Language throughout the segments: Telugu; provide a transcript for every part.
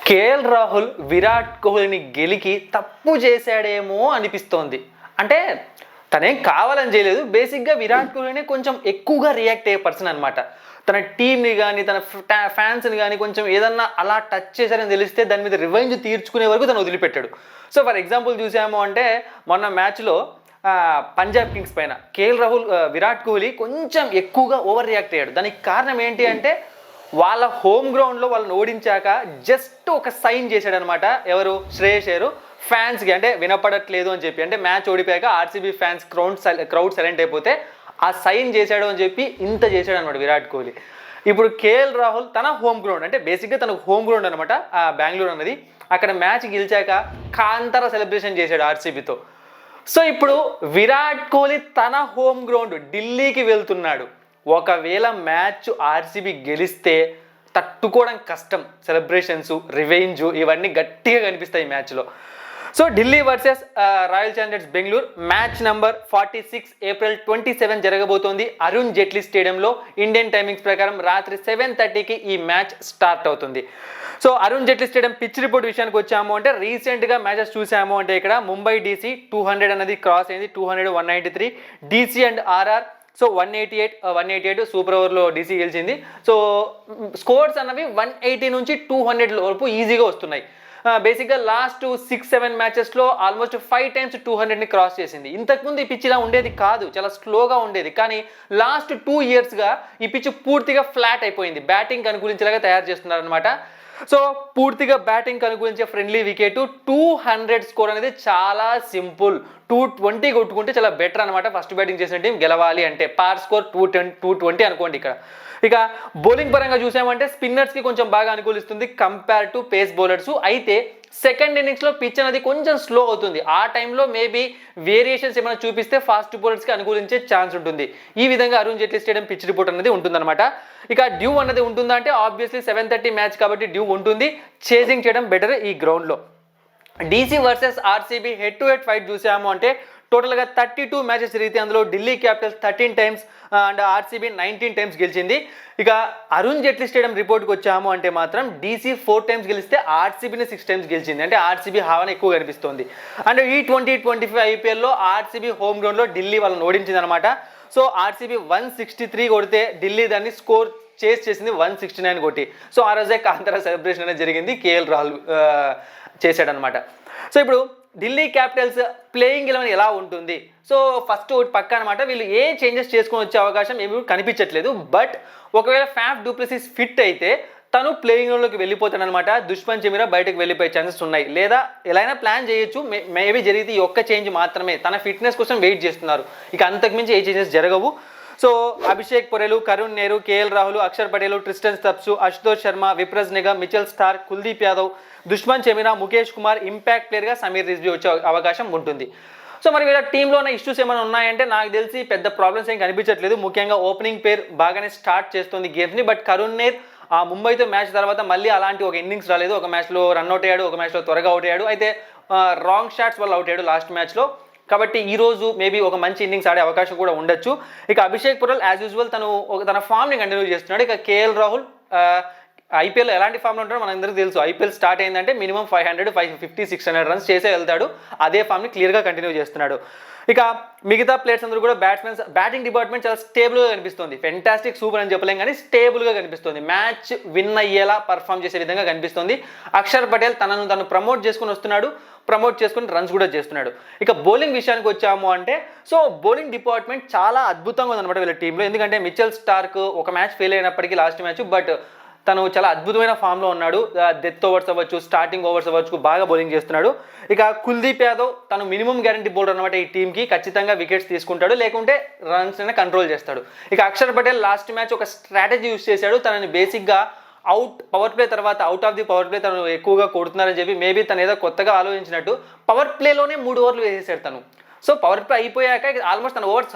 కేఎల్ రాహుల్ విరాట్ కోహ్లీని గెలికి తప్పు చేశాడేమో అనిపిస్తోంది. అంటే తనేం కావాలని చేయలేదు, బేసిక్గా విరాట్ కోహ్లీనే కొంచెం ఎక్కువగా రియాక్ట్ అయ్యే పర్సన్ అనమాట. తన టీంని కానీ తన ఫ్యాన్స్ని కానీ కొంచెం ఏదన్నా అలా టచ్ చేశారని తెలిస్తే దాని మీద రివెంజ్ తీర్చుకునే వరకు తను వదిలిపెట్టాడు. సో ఫర్ ఎగ్జాంపుల్ చూసాము అంటే మొన్న మ్యాచ్లో పంజాబ్ కింగ్స్ పైన కేఎల్ రాహుల్ విరాట్ కోహ్లీ కొంచెం ఎక్కువగా ఓవర్ రియాక్ట్ అయ్యాడు. దానికి కారణం ఏంటి అంటే వాళ్ళ హోమ్ గ్రౌండ్లో వాళ్ళని ఓడించాక జస్ట్ ఒక సైన్ చేశాడు అనమాట. ఎవరు? శ్రేయస్ అయ్యర్ ఫ్యాన్స్కి, అంటే వినపడట్లేదు అని చెప్పి, అంటే మ్యాచ్ ఓడిపోయాక ఆర్సీబీ ఫ్యాన్స్ క్రౌడ్ సైలెంట్ అయిపోతే ఆ సైన్ చేశాడు అని చెప్పి ఇంత చేశాడు అనమాట విరాట్ కోహ్లీ. ఇప్పుడు కేఎల్ రాహుల్ తన హోమ్ గ్రౌండ్, అంటే బేసిక్గా తన హోమ్ గ్రౌండ్ అనమాట బెంగళూరు అన్నది, అక్కడ మ్యాచ్ గెలిచాక కాంతార సెలబ్రేషన్ చేశాడు ఆర్సీబీతో. సో ఇప్పుడు విరాట్ కోహ్లీ తన హోమ్ గ్రౌండ్ ఢిల్లీకి వెళ్తున్నాడు. ఒకవేళ మ్యాచ్ ఆర్సీబీ గెలిస్తే తట్టుకోవడం కష్టం. సెలబ్రేషన్స్, రివెంజ్ ఇవన్నీ గట్టిగా కనిపిస్తాయి ఈ మ్యాచ్లో. So Delhi versus royal Challengers Bengaluru match number 46 April 27 జరగబోతోంది అరుణ్ జైట్లీ స్టేడియంలో. ఇండియన్ టైమింగ్స్ ప్రకారం రాత్రి 7:30కి ఈ మ్యాచ్ స్టార్ట్ అవుతుంది. So Arun Jaitley stadium pitch report విషయానికి వచ్చాము అంటే రీసెంట్గా మ్యాచెస్ చూసాము అంటే ఇక్కడ ముంబై డీసీ 200 అనేది క్రాస్ అయింది, 200, 193. DC and RR so 188 super ఓవర్లో డీసీ గెలిచింది. సో స్కోర్స్ అన్నవి 180 నుంచి 200 వరకు ఈజీగా వస్తున్నాయి. బేసిక్గా లాస్ట్ 6-7 మ్యాచెస్లో ఆల్మోస్ట్ 5 times 200ని క్రాస్ చేసింది. ఇంతకుముందు ఈ పిచ్ ఇలా ఉండేది కాదు, చాలా స్లోగా ఉండేది. కానీ లాస్ట్ 2 yearsగా ఈ పిచ్ పూర్తిగా ఫ్లాట్ అయిపోయింది. బ్యాటింగ్ అనుకూలించేలాగా తయారు చేస్తున్నారు అనమాట. సో పూర్తిగా బ్యాటింగ్ అనుకూలించే ఫ్రెండ్లీ వికెట్ 200 స్కోర్ అనేది చాలా సింపుల్. 220 కొట్టుకుంటే చాలా బెటర్ అనమాట. ఫస్ట్ బ్యాటింగ్ చేసిన టీం గెలవాలి అంటే పార్ స్కోర్ 220 అనుకోండి ఇక్కడ. ఇక బౌలింగ్ పరంగా చూసామంటే స్పిన్నర్స్కి కొంచెం బాగా అనుకూలిస్తుంది కంపేర్ టు పేస్ బౌలర్స్. అయితే సెకండ్ ఇన్నింగ్స్లో పిచ్ అనేది కొంచెం స్లో అవుతుంది. ఆ టైంలో మేబీ వేరియేషన్స్ ఏమైనా చూపిస్తే ఫాస్ట్ బౌలర్స్కి అనుకూలించే ఛాన్స్ ఉంటుంది. ఈ విధంగా Arun Jaitley stadium pitch report అనేది ఉంటుందన్నమాట. ఇక డ్యూ అన్నది ఉంటుందా అంటే ఆబ్వియస్లీ 7:30 మ్యాచ్ కాబట్టి డ్యూ ఉంటుంది. చేజింగ్ చేయడం బెటర్ ఈ గ్రౌండ్లో. DC versus RCB head to head fight చూసాము అంటే టోటల్గా 32 మ్యాచెస్ జరిగితే అందులో Delhi Capitals 13 times and RCB 19 times గెలిచింది. ఇక అరుణ్ జైట్లీ స్టేడియం రిపోర్ట్కి వచ్చాము అంటే మాత్రం డీసీ 4 times గెలిస్తే ఆర్సీబీని 6 times గెలిచింది. అంటే ఆర్సీబీ హావన ఎక్కువ కనిపిస్తుంది. అండ్ ఈ 2025 ఐపీఎల్లో ఆర్సీబీ హోమ్ గ్రౌండ్లో ఢిల్లీ వాళ్ళని ఓడించింది అనమాట. సో ఆర్సీబీ 163 కొడితే ఢిల్లీ దాన్ని స్కోర్ చేసింది 169 కొట్టి. సో ఆ రోజే కాంతారా సెలబ్రేషన్ అనేది జరిగింది, కేఎల్ రాహుల్ చేశాడనమాట. సో ఇప్పుడు ఢిల్లీ క్యాపిటల్స్ ప్లేయింగ్ 11 ఎలా ఉంటుంది? సో ఫస్ట్ ఒకటి పక్క అనమాట, వీళ్ళు ఏ చేంజెస్ చేసుకొని వచ్చే అవకాశం ఏమి కనిపించట్లేదు. బట్ ఒకవేళ ఫ్యాఫ్ డూప్లెసిస్ ఫిట్ అయితే తను ప్లేయింగ్ లోకి వెళ్ళిపోతాడనమాట. దుష్మన్ చమీరా బయటకు వెళ్ళిపోయే ఛాన్సెస్ ఉన్నాయి. లేదా ఎలా అయినా ప్లాన్ చేయొచ్చు, మేబీ జరిగితే ఈ ఒక్క చేంజ్ మాత్రమే. తన ఫిట్నెస్ కోసం వెయిట్ చేస్తున్నారు. ఇక అంతకుమించి ఏ చేంజెస్ జరగవు. So Abhishek Porel, Karun Nair, KL Rahul, Axar Patel, Tristan Stubbs, Ashutosh Sharma, Vipraj Nigam, Mitchell Starc, Kuldeep Yadav, Dushmantha Chameera, Mukesh Kumar, impact ప్లేయర్గా సమీర్ రిజ్వీ వచ్చే అవకాశం ఉంటుంది. సో మరి వీళ్ళ టీంలో ఉన్న ఇష్యూస్ ఏమైనా ఉన్నాయంటే నాకు తెలిసి పెద్ద ప్రాబ్లమ్స్ ఏం కనిపించట్లేదు. ముఖ్యంగా ఓపెనింగ్ పేర్ బాగానే స్టార్ట్ చేస్తుంది గేమ్స్ని. బట్ కరుణ్ నేర్ ముంబైతో మ్యాచ్ తర్వాత మళ్ళీ అలాంటి ఒక ఇన్నింగ్స్ రాలేదు. ఒక మ్యాచ్లో రన్అట్ అయ్యాడు, ఒక మ్యాచ్లో త్వరగా అవుట్ అయ్యాడు. అయితే రాంగ్ షాట్స్ వల్ల అవుట్ అయ్యాడు లాస్ట్ మ్యాచ్లో. కాబట్టి ఈరోజు మేబీ ఒక మంచి ఇన్నింగ్స్ ఆడే అవకాశం కూడా ఉండొచ్చు. ఇక అభిషేక్ పొరెల్ యాజ్ యూజువల్ తన ఫామ్ని కంటిన్యూ చేస్తున్నాడు. ఇక కేఎల్ రాహుల్ ఐపీఎల్ ఎలాంటి ఫామ్లో ఉంటాడో మనందరికీ తెలుసు. ఐపీఎల్ స్టార్ట్ అయిందంటే మినిమం 500, 550, 600 రన్స్ చేసే వెళ్తాడు. అదే ఫామ్ని క్లియర్గా కంటిన్యూ చేస్తున్నాడు. ఇక మిగతా ప్లేయర్స్ అందరూ కూడా బ్యాటింగ్ డిపార్ట్మెంట్ చాలా స్టేబుల్గా కనిపిస్తుంది. ఫెంటాస్టిక్ సూపర్ అని చెప్పలేం కానీ స్టేబుల్గా కనిపిస్తుంది. మ్యాచ్ విన్ అయ్యేలా పర్ఫామ్ చేసే విధంగా కనిపిస్తుంది. అక్షర్ పటేల్ తను ప్రమోట్ చేసుకుని వస్తున్నాడు, ప్రమోట్ చేసుకుని రన్స్ కూడా చేస్తున్నాడు. ఇక బౌలింగ్ విషయానికి వచ్చాము అంటే సో బౌలింగ్ డిపార్ట్మెంట్ చాలా అద్భుతంగా ఉందన్నమాట వీళ్ళ టీంలో. ఎందుకంటే మిచెల్ స్టార్క్ ఒక మ్యాచ్ ఫెయిల్ అయినప్పటికీ లాస్ట్ మ్యాచ్, బట్ తను చాలా అద్భుతమైన ఫామ్లో ఉన్నాడు. డెత్ ఓవర్స్ అవ్వచ్చు, స్టార్టింగ్ ఓవర్స్ అవ్వచ్చు, బాగా బౌలింగ్ చేస్తున్నాడు. ఇక కుల్దీప్ యాదవ్ తను మినిమం గ్యారంటీ బౌలర్ అనమాట. ఈ టీంకి ఖచ్చితంగా వికెట్స్ తీసుకుంటాడు, లేకుంటే రన్స్ అయినా కంట్రోల్ చేస్తాడు. ఇక అక్షర్ పటేల్ లాస్ట్ మ్యాచ్ ఒక స్ట్రాటజీ యూస్ చేశాడు. తనని బేసిక్గా పవర్ ప్లే తర్వాత out of the power play తను ఎక్కువగా కొడుతున్నారని చెప్పి మేబీ తను ఏదో కొత్తగా ఆలోచించినట్టు పవర్ ప్లేలోనే 3 ఓవర్లు వేసేసాడు తను. సో పవర్ ప్లే అయిపోయాక ఆల్మోస్ట్ తన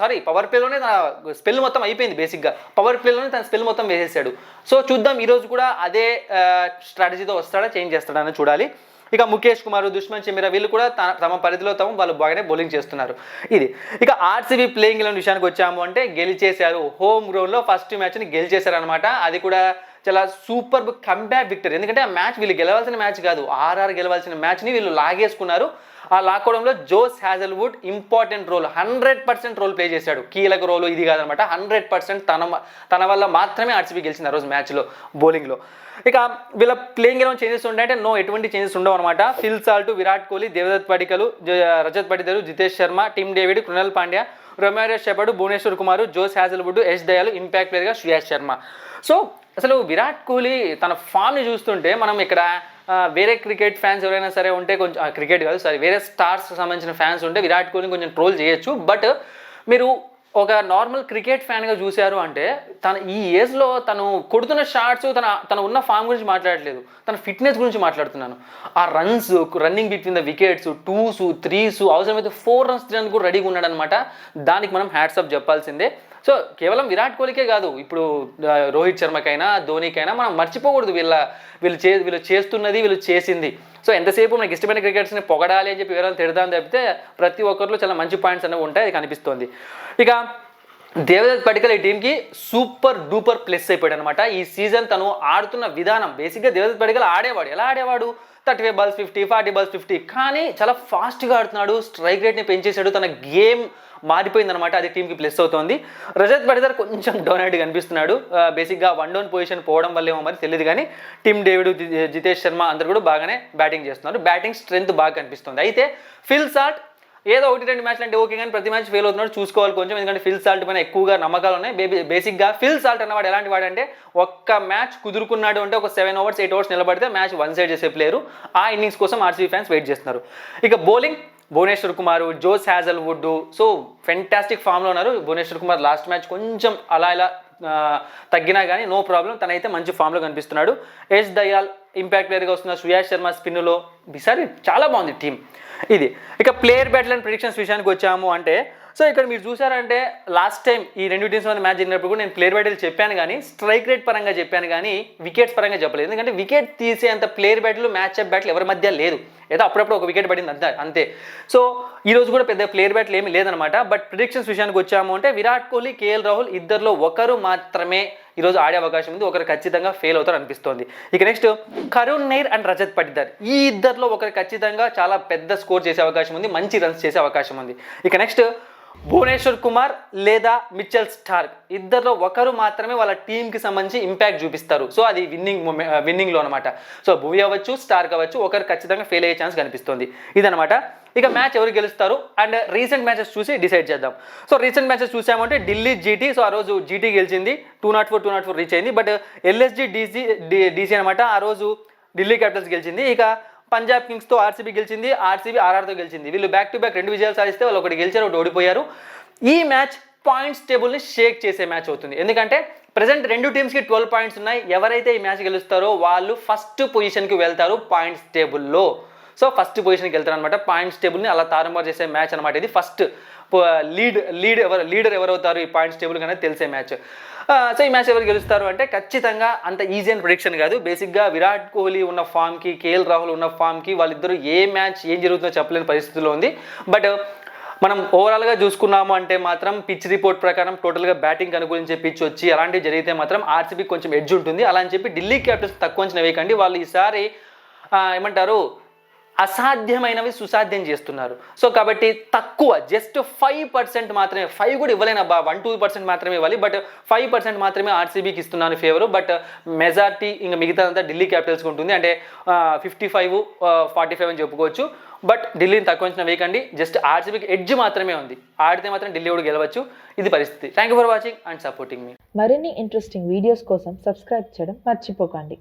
పవర్ ప్లేలోనే తన స్పెల్ మొత్తం అయిపోయింది. బేసిక్గా పవర్ ప్లేలోనే తన స్పెల్ మొత్తం వేసేసాడు. సో చూద్దాం ఈరోజు కూడా అదే స్ట్రాటజీతో వస్తాడా, చేంజ్ చేస్తాడని చూడాలి. ఇక ముఖేష్ కుమార్, దుష్మన్ చమీరా వీళ్ళు కూడా తమ పరిధిలో వాళ్ళు బాగానే బౌలింగ్ చేస్తున్నారు. ఇది ఇక ఆర్సీబీ ప్లేయింగ్ 11 విషయానికి వచ్చాము అంటే గెలిచేశారు. హోమ్ గ్రౌండ్లో ఫస్ట్ మ్యాచ్ని గెలిచేశారు అనమాట. అది కూడా చాలా సూపర్ కంబ్యాక్ విక్టరీ. ఎందుకంటే ఆ మ్యాచ్ వీళ్ళు గెలవాల్సిన మ్యాచ్ కాదు, ఆర్ఆర్ గెలవాల్సిన మ్యాచ్ని వీళ్ళు లాగేసుకున్నారు. ఆ లాక్కోవడంలో Josh Hazlewood important role, 100% role play చేశాడు. కీలక రోల్ ఇది కాదనమాట, 100% తన వల్ల మాత్రమే ఆర్సీబీ గెలిచింది ఆ రోజు మ్యాచ్లో బౌలింగ్లో. ఇక వీళ్ళ ప్లేయింగ్ ఎలా చేంజెస్ ఉంటాయంటే ఎటువంటి చేంజెస్ ఉండవు అనమాట. Phil Salt, Virat Kohli, Devdutt Padikkal, Rajat Patidar, Jitesh Sharma, Tim David, Krunal Pandya, Romario Shepherd, Bhuvneshwar Kumar, Josh Hazlewood, Yash Dayal, impact ప్లేయర్గా శ్రేయస్ శర్మ. సో అసలు విరాట్ కోహ్లీ తన ఫామ్ని చూస్తుంటే మనం ఇక్కడ వేరే క్రికెట్ ఫ్యాన్స్ ఎవరైనా సరే ఉంటే కొంచెం క్రికెట్ కాదు సారీ వేరే స్టార్స్ సంబంధించిన ఫ్యాన్స్ ఉంటే విరాట్ కోహ్లీని కొంచెం ట్రోల్ చేయొచ్చు. బట్ మీరు ఒక నార్మల్ క్రికెట్ ఫ్యాన్గా చూశారు అంటే తన ఈ ఏజ్లో తను కొడుతున్న షాట్స్ తన ఉన్న ఫామ్ గురించి మాట్లాడలేదు, తన ఫిట్నెస్ గురించి మాట్లాడుతున్నాను. ఆ runs, running between the wickets, 2s 3s, అవసరమైతే 4 runs తినడానికి కూడా రెడీగా ఉన్నాడు అనమాట. దానికి మనం హ్యాట్సాప్ చెప్పాల్సిందే. సో కేవలం విరాట్ కోహ్లీకే కాదు, ఇప్పుడు రోహిత్ శర్మకైనా ధోనీకైనా మనం మర్చిపోకూడదు వీళ్ళు చేస్తున్నది, వీళ్ళు చేసింది. సో ఎంతసేపు మనకి ఇష్టమైన క్రికెటర్స్ని పొగడాలి అని చెప్పి వివరాలు తిడదాం తప్పితే ప్రతి ఒక్కరిలో చాలా మంచి పాయింట్స్ అనేవి ఉంటాయి, అది కనిపిస్తోంది. ఇక దేవదత్ పడికల్ ఈ టీంకి సూపర్ డూపర్ ప్లస్ అయిపోయాడు అనమాట. ఈ సీజన్ తను ఆడుతున్న విధానం, బేసిక్గా దేవదత్ పడికల్ ఎలా ఆడేవాడు 35 balls 50, 40 balls 50, కానీ చాలా ఫాస్ట్గా ఆడుతున్నాడు, స్ట్రైక్ రేట్ని పెంచేశాడు, తన గేమ్ మారిపోయిందనమాట. అది టీంకి ప్లస్ అవుతుంది. రజత్ పటిదార్ కొంచెం డౌన్ అయిట్ కనిపిస్తున్నాడు, బేసిక్గా 1 down పొజిషన్ పోవడం వల్ల ఏమో మరి తెలియదు, కానీ టిమ్ డేవిడ్, జితేష్ శర్మ అందరూ కూడా బాగానే బ్యాటింగ్ చేస్తున్నారు. బ్యాటింగ్ స్ట్రెంత్ బాగా కనిపిస్తుంది. అయితే ఫిల్ సాల్ట్ ఏదో 1-2 మ్యాచ్లు అంటే ఓకే, కానీ ప్రతి మ్యాచ్ ఫెయిల్ అవుతున్నాడు, చూసుకోవాలి కొంచెం. ఎందుకంటే ఫిల్ సాల్ట్ పైన ఎక్కువగా నమ్మకాలు ఉన్నాయి. బేసిక్గా ఫిల్ సాల్ట్ అన్నవాడు ఎలాంటి వాడంటే ఒక్క మ్యాచ్ కుదురుకున్నాడు అంటే ఒక 7 hours 8 hours నిలబడితే మ్యాచ్ వన్ సైడ్ చేసే ప్లేయరు. ఆ ఇన్నింగ్స్ కోసం ఆర్సీబీ ఫ్యాన్స్ వెయిట్ చేస్తున్నారు. ఇక bowling Bhuvneshwar Kumar, Josh Hazlewood so fantastic ఫామ్లో ఉన్నారు. భువనేశ్వర్ కుమార్ లాస్ట్ మ్యాచ్ కొంచెం ఇలా తగ్గినా కానీ నో ప్రాబ్లం, తనైతే మంచి ఫామ్లో కనిపిస్తున్నాడు. యష్ దయాల్ ఇంపాక్ట్ ప్లేయర్గా వస్తున్నారు. శ్రేయస్ శర్మ స్పిన్నులో ఈసారి చాలా బాగుంది టీం ఇది. ఇక ప్లేయర్ బ్యాటిల్ అండ్ ప్రిడిక్షన్స్ విషయానికి వచ్చాము అంటే సో ఇక్కడ మీరు చూసారంటే లాస్ట్ టైం ఈ 2 టీమ్స్ మధ్య మ్యాచ్ జరిగినప్పుడు కూడా నేను ప్లేయర్ బ్యాటిల్ చెప్పాను, కానీ స్ట్రైక్ రేట్ పరంగా చెప్పాను, కానీ వికెట్స్ పరంగా చెప్పలేదు. ఎందుకంటే వికెట్ తీసేంత ప్లేయర్ బ్యాటిల్ మ్యాచ్అప్ బ్యాటిల్ ఎవరి మధ్య లేదు, ఏదో అప్పుడప్పుడు ఒక వికెట్ పడింది అంతే. సో ఈ రోజు కూడా పెద్ద ప్లేయర్ బ్యాటిల్ ఏమీ లేదనమాట. బట్ ప్రిడిక్షన్స్ విషయానికి వచ్చాము అంటే విరాట్ కోహ్లీ, కేఎల్ రాహుల్ ఇద్దరిలో ఒకరు మాత్రమే ఈరోజు ఆడే అవకాశం ఉంది, ఒకరు ఖచ్చితంగా ఫెయిల్ అవుతారు అనిపిస్తోంది. ఇక నెక్స్ట్ కరుణ్ నైర్ అండ్ రజత్ పటిదార్, ఈ ఇద్దరిలో ఒకరు ఖచ్చితంగా చాలా పెద్ద స్కోర్ చేసే అవకాశం ఉంది, మంచి రన్స్ చేసే అవకాశం ఉంది. ఇక నెక్స్ట్ భువనేశ్వర్ కుమార్ లేదా మిచెల్ స్టార్క్, ఇద్దరిలో ఒకరు మాత్రమే వాళ్ళ టీంకి సంబంధించి ఇంపాక్ట్ చూపిస్తారు. సో అది విన్నింగ్లో అనమాట. సో భువి అవ్వచ్చు, స్టార్క్ అవ్వచ్చు, ఒకరు ఖచ్చితంగా ఫెయిల్ అయ్యే ఛాన్స్ కనిపిస్తుంది. ఇదనమాట. ఇక మ్యాచ్ ఎవరు గెలుస్తారు అండ్ రీసెంట్ మ్యాచెస్ చూసి డిసైడ్ చేద్దాం. సో రీసెంట్ మ్యాచెస్ చూసామంటే ఢిల్లీ జీటీ, సో ఆ రోజు జీటీ గెలిచింది, 204 రీచ్ అయింది. బట్ ఎల్ఎస్జీ డీసీ అనమాట, ఆ రోజు ఢిల్లీ క్యాపిటల్స్ గెలిచింది. ఇక పంజాబ్ కింగ్స్తో ఆర్సీబీ గెలిచింది, ఆర్సీబీ ఆర్ఆర్తో గెలిచింది. వీళ్ళు బ్యాక్ టు బ్యాక్ 2 విజయాలు సాధిస్తే వాళ్ళు ఒకటి గెలిచారు, ఒకటి ఓడిపోయారు. ఈ మ్యాచ్ పాయింట్స్ టేబుల్ని షేక్ చేసే మ్యాచ్ అవుతుంది. ఎందుకంటే ప్రజెంట్ 2 టీమ్స్కి 12 points ఉన్నాయి. ఎవరైతే ఈ మ్యాచ్ గెలుస్తారో వాళ్ళు ఫస్ట్ పొజిషన్కి వెళ్తారు పాయింట్స్ టేబుల్లో. సో ఫస్ట్ పొజిషన్కి వెళ్తారు అనమాట. పాయింట్స్ టేబుల్ని అలా తారుమారు చేసే మ్యాచ్ అనమాట ఇది. ఫస్ట్ లీడర్ ఎవరవుతారు ఈ పాయింట్స్ టేబుల్ అనేది తెలిసే మ్యాచ్. సో ఈ మ్యాచ్ ఎవరు గెలుస్తారు అంటే ఖచ్చితంగా అంత ఈజీ అని ప్రిడిక్షన్ కాదు. బేసిక్గా విరాట్ కోహ్లీ ఉన్న ఫామ్కి, కేఎల్ రాహుల్ ఉన్న ఫామ్కి వాళ్ళిద్దరూ ఏ మ్యాచ్ ఏం జరుగుతుందో చెప్పలేని పరిస్థితిలో ఉంది. బట్ మనం ఓవరాల్గా చూసుకున్నాము అంటే మాత్రం పిచ్ రిపోర్ట్ ప్రకారం టోటల్గా బ్యాటింగ్ అనుకూలించే పిచ్ వచ్చి అలాంటివి జరిగితే మాత్రం ఆర్సీబీ కొంచెం ఎడ్జ్ ఉంటుంది. అలా అని చెప్పి ఢిల్లీ క్యాపిటల్స్ తక్కువ అంచనా వేయకండి. వాళ్ళు ఈసారి ఏమంటారు అసాధ్యమైనవి సుసాధ్యం చేస్తున్నారు. సో కాబట్టి తక్కువ జస్ట్ 5% మాత్రమే, 5 కూడా ఇవ్వలేనబ్బా, 1-2% మాత్రమే ఇవ్వాలి. బట్ 5% మాత్రమే ఆర్సీబీకి ఇస్తున్నాను ఫేవరు. బట్ మెజార్టీ ఇంకా మిగతాదంతా ఢిల్లీ క్యాపిటల్స్కి ఉంటుంది. అంటే 55-45 అని చెప్పుకోవచ్చు. బట్ ఢిల్లీని తక్కువ అంచనా వేయకండి. జస్ట్ ఆర్సీబీకి ఎడ్జ్ మాత్రమే ఉంది. ఆడితే మాత్రం ఢిల్లీ కూడా గెలవచ్చు. ఇది పరిస్థితి. Thank you for watching and supporting మీ. మరిన్ని ఇంట్రెస్టింగ్ వీడియోస్ కోసం సబ్స్క్రైబ్ చేయడం మర్చిపోకండి.